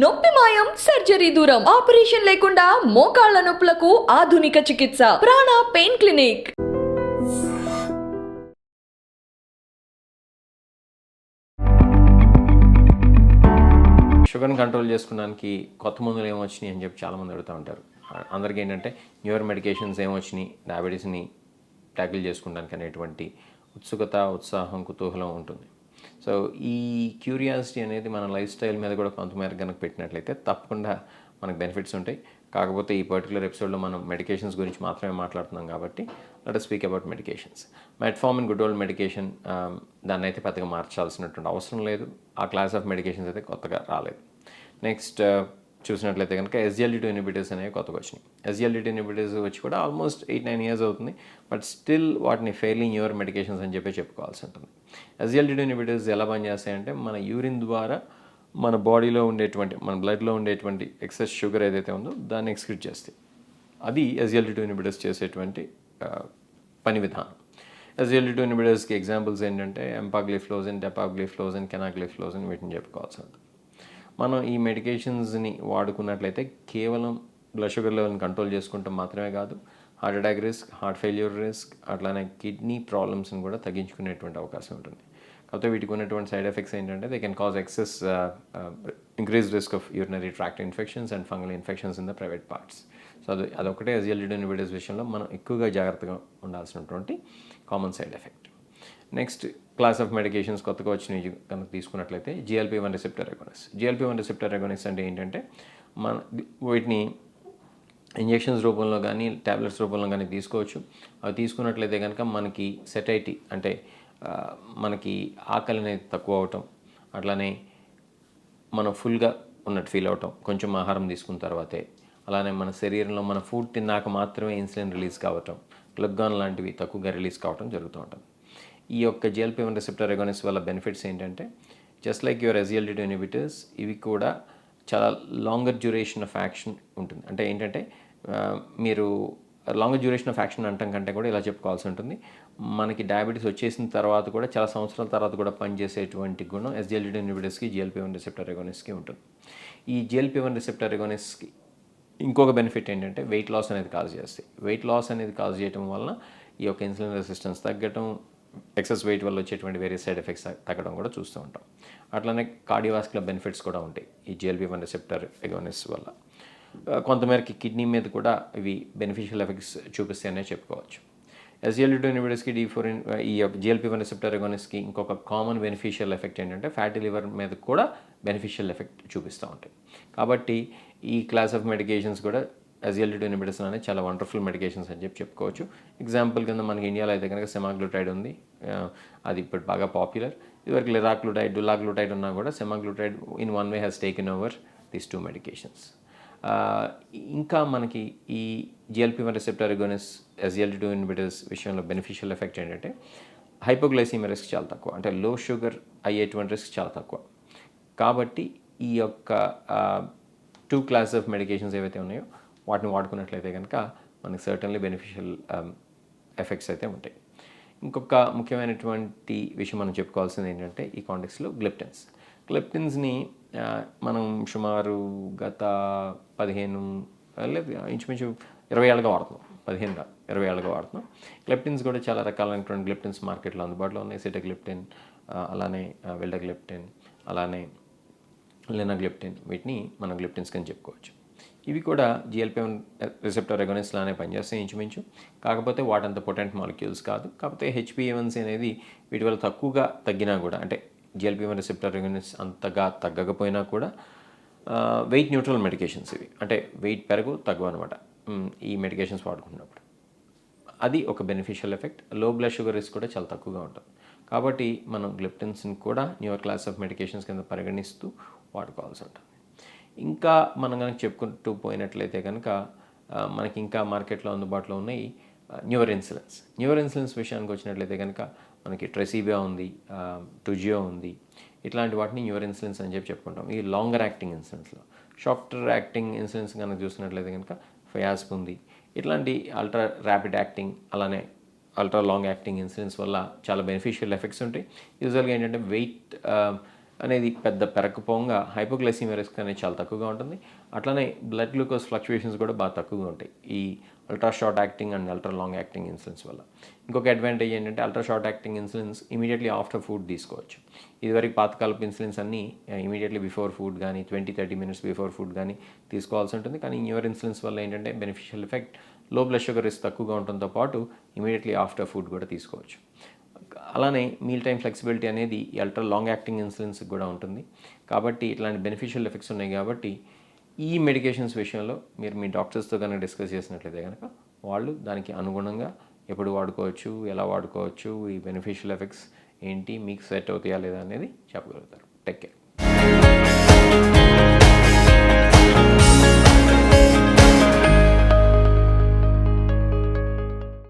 నొప్పి మాయం సర్జరీ దూరం ఆపరేషన్ లేకుండా మోకాళ్ల నొప్పులకు ఆధునిక చికిత్స ప్రాణ పెయిన్ క్లినిక్. షుగర్ని కంట్రోల్ చేసుకోవడానికి కొత్త మందులు ఏమొచ్చినాయి అని చెప్పి చాలామంది అడుగుతూ ఉంటారు. అందరికీ ఏంటంటే న్యూయర్ మెడికేషన్స్ ఏమొచ్చినాయి, డయాబెటీస్ని ట్యాకిల్ చేసుకోవడానికి అనేటువంటి ఉత్సుకత, ఉత్సాహం, కుతూహలం ఉంటుంది. సో ఈ క్యూరియాసిటీ అనేది మన లైఫ్ స్టైల్ మీద కూడా కొంతమేర కనుక పెట్టినట్లయితే తప్పకుండా మనకు బెనిఫిట్స్ ఉంటాయి. కాకపోతే ఈ పర్టికులర్ ఎపిసోడ్లో మనం మెడికేషన్స్ గురించి మాత్రమే మాట్లాడుతున్నాం కాబట్టి let us speak about medications. Metformin good old medication, దాన్ని అయితే పెద్దగా మార్చాల్సినటువంటి అవసరం లేదు. ఆ క్లాస్ ఆఫ్ మెడికేషన్స్ అయితే కొత్తగా రాలేదు. నెక్స్ట్ చూసినట్లయితే కనుక SGLT2 ఇన్హిబిటర్స్ అనేవి కొత్తగా వచ్చినాయి. SGLT2 ఇన్హిబిటర్స్ వచ్చి కూడా ఆల్మోస్ట్ 8-9 ఇయర్స్ అవుతుంది. బట్ స్టిల్ వాటిని ఫెయిలీ న్యూయర్ మెడికేషన్స్ అని చెప్పి చెప్పుకోవాల్సి ఉంటుంది. SGLT2 ఇన్హిబిటర్స్ ఎలా పనిచేస్తాయంటే మన యూరిన్ ద్వారా మన బాడీలో ఉండేటువంటి, మన బ్లడ్లో ఉండేటువంటి ఎక్సెస్ షుగర్ ఏదైతే ఉందో దాన్ని ఎక్స్క్రీట్ చేస్తాయి. అది SGLT2 ఇన్హిబిటర్స్ చేసేటువంటి పని విధానం. SGLT2 ఇన్హిబిటర్స్కి ఎగ్జాంపుల్స్ ఏంటంటే ఎంపాగ్లిఫ్లోజిన్, డెపాగ్లిఫ్లోజిన్, కెనాగ్లిఫ్లోజిన్, వీటిని చెప్పుకోవాల్సి ఉంటుంది. మనం ఈ మెడికేషన్స్ని వాడుకున్నట్లయితే కేవలం బ్లడ్ షుగర్ లెవెల్ని కంట్రోల్ చేసుకుంటాం మాత్రమే కాదు, heart attack risk, heart failure risk, అట్లానే కిడ్నీ ప్రాబ్లమ్స్ని కూడా తగ్గించుకునేటువంటి అవకాశం ఉంటుంది. కాకపోతే వీటికి ఉన్నటువంటి సైడ్ ఎఫెక్ట్స్ ఏంటంటే they can cause excess increase risk of urinary tract infections and fungal infections in the private parts. So అదొకటే SGLT2 ఇన్హిబిటర్స్ విషయంలో మనం ఎక్కువగా జాగ్రత్తగా ఉండాల్సినటువంటి common side effect. Next class of medications కొత్తగా వచ్చినవి కనుక తీసుకున్నట్లయితే GLP-1 receptor agonist. GLP-1 receptor agonist అంటే ఏంటంటే మన వీటిని ఇంజెక్షన్స్ రూపంలో కానీ ట్యాబ్లెట్స్ రూపంలో కానీ తీసుకోవచ్చు. అవి తీసుకున్నట్లయితే కనుక మనకి సెటైటీ అంటే మనకి ఆకలి అనేది తక్కువ అవటం, అట్లానే మనం ఫుల్గా ఉన్నట్టు ఫీల్ అవటం కొంచెం ఆహారం తీసుకున్న తర్వాతే, అలానే మన శరీరంలో మన ఫుడ్ తిన్నాక మాత్రమే ఇన్సులిన్ రిలీజ్ కావటం, గ్లూకాన్ లాంటివి తక్కువగా రిలీజ్ కావటం జరుగుతూ ఉంటుంది. ఈ యొక్క GLP-1 రిసెప్టర్ అగోనిస్ట్ వల్ల బెనిఫిట్స్ ఏంటంటే just like your SGLT2 inhibitors, ఇవి కూడా చాలా లాంగర్ డ్యూరేషన్ ఆఫ్ యాక్షన్ ఉంటుంది. అంటే ఏంటంటే మీరు లాంగర్ డ్యూరేషన్ ఆఫ్ యాక్షన్ అంటాం కంటే కూడా ఇలా చెప్పుకోవాల్సి ఉంటుంది, మనకి డయాబెటీస్ వచ్చేసిన తర్వాత కూడా చాలా సంవత్సరాల తర్వాత కూడా పనిచేసేటువంటి గుణం SGLT2 ఇన్హిబిటర్స్కి, GLP-1 రిసెప్టర్ అగోనిస్ట్కి ఉంటుంది. ఈ GLP-1 రిసెప్టర్ అగోనిస్ట్కి ఇంకొక బెనిఫిట్ ఏంటంటే వెయిట్ లాస్ అనేది కాజ్ చేస్తాయి. వెయిట్ లాస్ అనేది కాజ్ చేయడం వలన ఈ యొక్క ఇన్సులిన్ రెసిస్టెన్స్ తగ్గటం, ఎక్సెస్ వెయిట్ వల్ల వచ్చేటువంటి వేరే సైడ్ ఎఫెక్ట్స్ తగ్గడం కూడా చూస్తూ ఉంటాం. అట్లానే కార్డియోవాస్కులర్ బెనిఫిట్స్ కూడా ఉంటాయి ఈ GLP-1 రిసెప్టర్ అగోనిస్ట్ వల్ల. కొంతమేరకి కిడ్నీ మీద కూడా ఇవి బెనిఫిషియల్ ఎఫెక్ట్స్ చూపిస్తాయనే చెప్పుకోవచ్చు. SGLT2 ఇన్హిబిటర్స్కి ఈ యొక్క GLP-1 రిసెప్టర్ అగోనిస్ట్కి ఇంకొక కామన్ బెనిఫిషియల్ ఎఫెక్ట్ ఏంటంటే ఫ్యాటీ లివర్ మీద కూడా బెనిఫిషియల్ ఎఫెక్ట్ చూపిస్తూ ఉంటాయి. కాబట్టి ఈ క్లాస్ ఆఫ్ మెడికేషన్స్ కూడా SGLT2 ఇన్హిబిటర్స్ అనేది చాలా వండర్ఫుల్ మెడికేషన్స్ అని చెప్పి చెప్పుకోవచ్చు. ఎగ్జాంపుల్ కింద మనకి ఇండియాలో అయితే కనుక సెమాగ్లూటైడ్ ఉంది, అది ఇప్పుడు బాగా పాపులర్. ఇదివరకు లిరాగ్లూటైడ్, డులాగ్లూటైడ్ ఉన్నా కూడా semaglutide in one way has taken over these 2 medications. ఇంకా మనకి ఈ GLP-1 receptor agonist, SGLT2 inhibitors విషయంలో బెనిఫిషియల్ ఎఫెక్ట్ ఏంటంటే హైపోగ్లైసీమియా రిస్క్ చాలా తక్కువ, అంటే లో షుగర్ అయ్యేటువంటి రిస్క్ చాలా తక్కువ. కాబట్టి ఈ యొక్క 2 క్లాస్ ఆఫ్ మెడికేషన్స్ ఏవైతే ఉన్నాయో వాటిని వాడుకున్నట్లయితే కనుక మనకి సర్టన్లీ బెనిఫిషియల్ ఎఫెక్ట్స్ అయితే ఉంటాయి. ఇంకొక ముఖ్యమైనటువంటి విషయం మనం చెప్పుకోవాల్సింది ఏంటంటే ఈ కాంటెక్స్లో గ్లిప్టిన్స్ని మనం సుమారు గత 15 లేదు ఇంచుమించు 20 ఏళ్ళుగా వాడుతున్నాం. 20 ఏళ్ళుగా వాడుతున్నాం. గ్లిప్టిన్స్ కూడా చాలా రకాలైనటువంటి గ్లిప్టిన్స్ మార్కెట్లో అందుబాటులో ఉన్నాయి. సిటాగ్లిప్టిన్, అలానే విల్డాగ్లిప్టిన్, అలానే లినాగ్లిప్టిన్, వీటిని మనం గ్లిప్టిన్స్ అని చెప్పుకోవచ్చు. ఇవి కూడా GLP-1 రిసెప్టర్ అగోనిస్ట్ లానే పనిచేస్తాయి ఇంచుమించు. కాకపోతే వాటంత పొటెంట్ మాలిక్యూల్స్ కాదు. కాకపోతే HbA1c అనేది వీటి వల్ల తక్కువగా తగ్గినా కూడా, అంటే GLP-1 రిసెప్టర్ అగోనిస్ట్ అంతగా తగ్గకపోయినా కూడా వెయిట్ న్యూట్రల్ మెడికేషన్స్ ఇవి, అంటే వెయిట్ తగ్గు అనమాట ఈ మెడికేషన్స్ వాడుకున్నప్పుడు. అది ఒక బెనిఫిషియల్ ఎఫెక్ట్. లో బ్లడ్ షుగర్ రిస్క్ కూడా చాలా తక్కువగా ఉంటుంది. కాబట్టి మనం గ్లిప్టిన్స్ని కూడా న్యూయర్ క్లాస్ ఆఫ్ మెడికేషన్స్ కింద పరిగణిస్తూ వాడుకోవాల్సి ఉంటుంది. ఇంకా మనం కనుక చెప్పుకుంటూ పోయినట్లయితే కనుక మనకి ఇంకా మార్కెట్లో అందుబాటులో ఉన్నాయి న్యూయర్ ఇన్సులిన్స్ విషయానికి వచ్చినట్లయితే కనుక మనకి ట్రెసిబియా ఉంది, టుజియో ఉంది. ఇట్లాంటి వాటిని న్యూయర్ ఇన్సులిన్స్ అని చెప్పి చెప్పుకుంటాం. ఈ లాంగర్ యాక్టింగ్ ఇన్సులిన్స్లో షార్టర్ యాక్టింగ్ ఇన్సులిన్స్ కనుక చూసినట్లయితే కనుక ఫయాస్ప్ ఉంది. ఇట్లాంటి అల్ట్రా ర్యాపిడ్ యాక్టింగ్, అలానే అల్ట్రా లాంగ్ యాక్టింగ్ ఇన్సులిన్స్ వల్ల చాలా బెనిఫిషియల్ ఎఫెక్ట్స్ ఉంటాయి. యూజువల్గా ఏంటంటే వెయిట్ అనేది పెద్ద పెరగకపోగా హైపోగ్లైసీమియా రిస్క్ అనేది చాలా తక్కువగా ఉంటుంది. అట్లనే బ్లడ్ గ్లూకోజ్ ఫ్లక్చుయేషన్స్ కూడా బాగా తక్కువగా ఉంటాయి ఈ ultra short acting and ultra long acting insulins వల్ల. ఇంకొక అడ్వాంటేజ్ ఏంటంటే ultra short acting insulins immediately after food తీసుకోవచ్చు. ఇదివరకు పాతకాలపు ఇన్సులిన్స్ అన్నీ ఇమీడియట్లీ బిఫోర్ ఫుడ్ కానీ 20-30 మినిట్స్ బిఫోర్ ఫుడ్ కానీ తీసుకోవాల్సి ఉంటుంది. కానీ న్యూయర్ ఇన్సులిన్స్ వల్ల ఏంటంటే బెనిఫిషియల్ ఎఫెక్ట్ లో బ్లడ్ షుగర్ రిస్క్ తక్కువగా ఉండటంతో పాటు ఇమీడియట్లీ ఆఫ్టర్ ఫుడ్ కూడా తీసుకోవచ్చు. అలానే మీల్ టైం ఫ్లెక్సిబిలిటీ అనేది ఈ అల్ట్రా లాంగ్ యాక్టింగ్ ఇన్సులిన్స్కి కూడా ఉంటుంది. కాబట్టి ఇట్లాంటి బెనిఫిషియల్ ఎఫెక్ట్స్ ఉన్నాయి కాబట్టి ఈ మెడికేషన్స్ విషయంలో మీరు మీ డాక్టర్స్తో కనుక డిస్కస్ చేసినట్లయితే కనుక వాళ్ళు దానికి అనుగుణంగా ఎప్పుడు వాడుకోవచ్చు, ఎలా వాడుకోవచ్చు, ఈ బెనిఫిషియల్ ఎఫెక్ట్స్ ఏంటి, మీకు సెట్ అవుతాయా లేదా అనేది చెప్పగలుగుతారు. Take care.